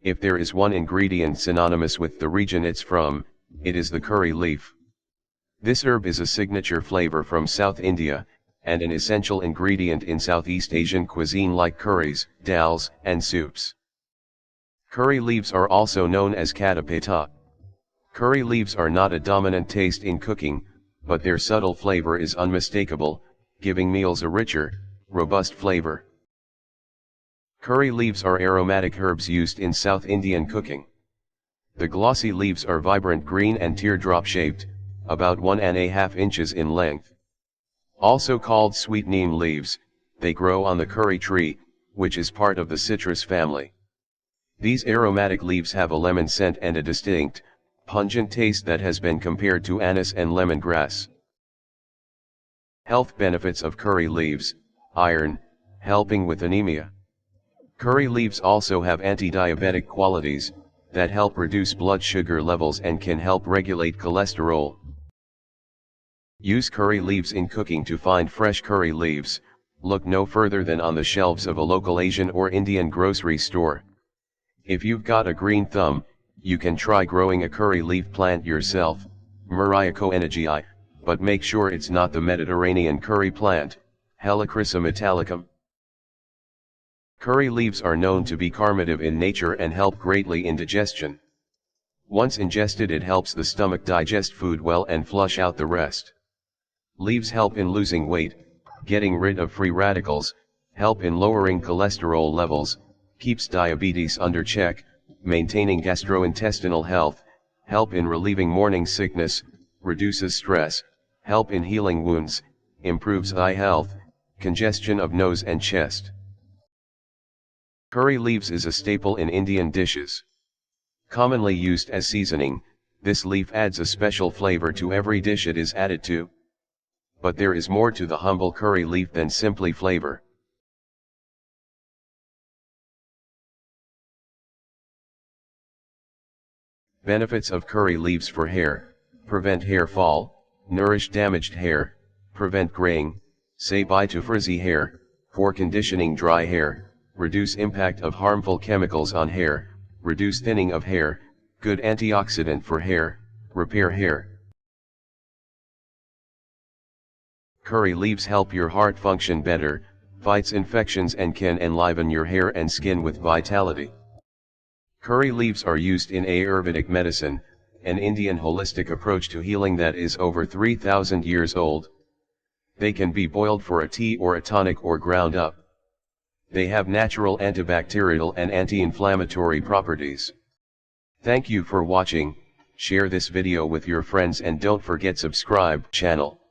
If there is one ingredient synonymous with the region it's from, it is the curry leaf. This herb is a signature flavor from South India, and an essential ingredient in Southeast Asian cuisine like curries, dals, and soups. Curry leaves are also known as Kadi Patta. Curry leaves are not a dominant taste in cooking, but their subtle flavor is unmistakable, giving meals a richer, robust flavor. Curry leaves are aromatic herbs used in South Indian cooking. The glossy leaves are vibrant green and teardrop-shaped, about 1½ inches in length. Also called sweet neem leaves, they grow on the curry tree, which is part of the citrus family. These aromatic leaves have a lemon scent and a distinct, pungent taste that has been compared to anise and lemongrass. Health benefits of curry leaves: iron, helping with anemia. Curry leaves also have anti-diabetic qualities, that help reduce blood sugar levels and can help regulate cholesterol. Use curry leaves in cooking. To find fresh curry leaves, look no further than on the shelves of a local Asian or Indian grocery store. If you've got a green thumb, you can try growing a curry leaf plant yourself, Murraya koenigii, but make sure it's not the Mediterranean curry plant, Helichrysum metallicum. Curry leaves are known to be carminative in nature and help greatly in digestion. Once ingested, it helps the stomach digest food well and flush out the rest. Leaves help in losing weight, getting rid of free radicals, help in lowering cholesterol levels, keeps diabetes under check, maintaining gastrointestinal health, help in relieving morning sickness, reduces stress, help in healing wounds, improves eye health, congestion of nose and chest. Curry leaves is a staple in Indian dishes. Commonly used as seasoning, this leaf adds a special flavor to every dish it is added to. But there is more to the humble curry leaf than simply flavor. Benefits of curry leaves for hair: prevent hair fall, nourish damaged hair, prevent graying, say bye to frizzy hair, for conditioning dry hair, reduce impact of harmful chemicals on hair, reduce thinning of hair, good antioxidant for hair, repair hair. Curry leaves help your heart function better, fights infections and can enliven your hair and skin with vitality. Curry leaves are used in Ayurvedic medicine, an Indian holistic approach to healing that is over 3,000 years old. They can be boiled for a tea or a tonic or ground up. They have natural antibacterial and anti-inflammatory properties. Thank you for watching. Share this video with your friends and don't forget subscribe channel.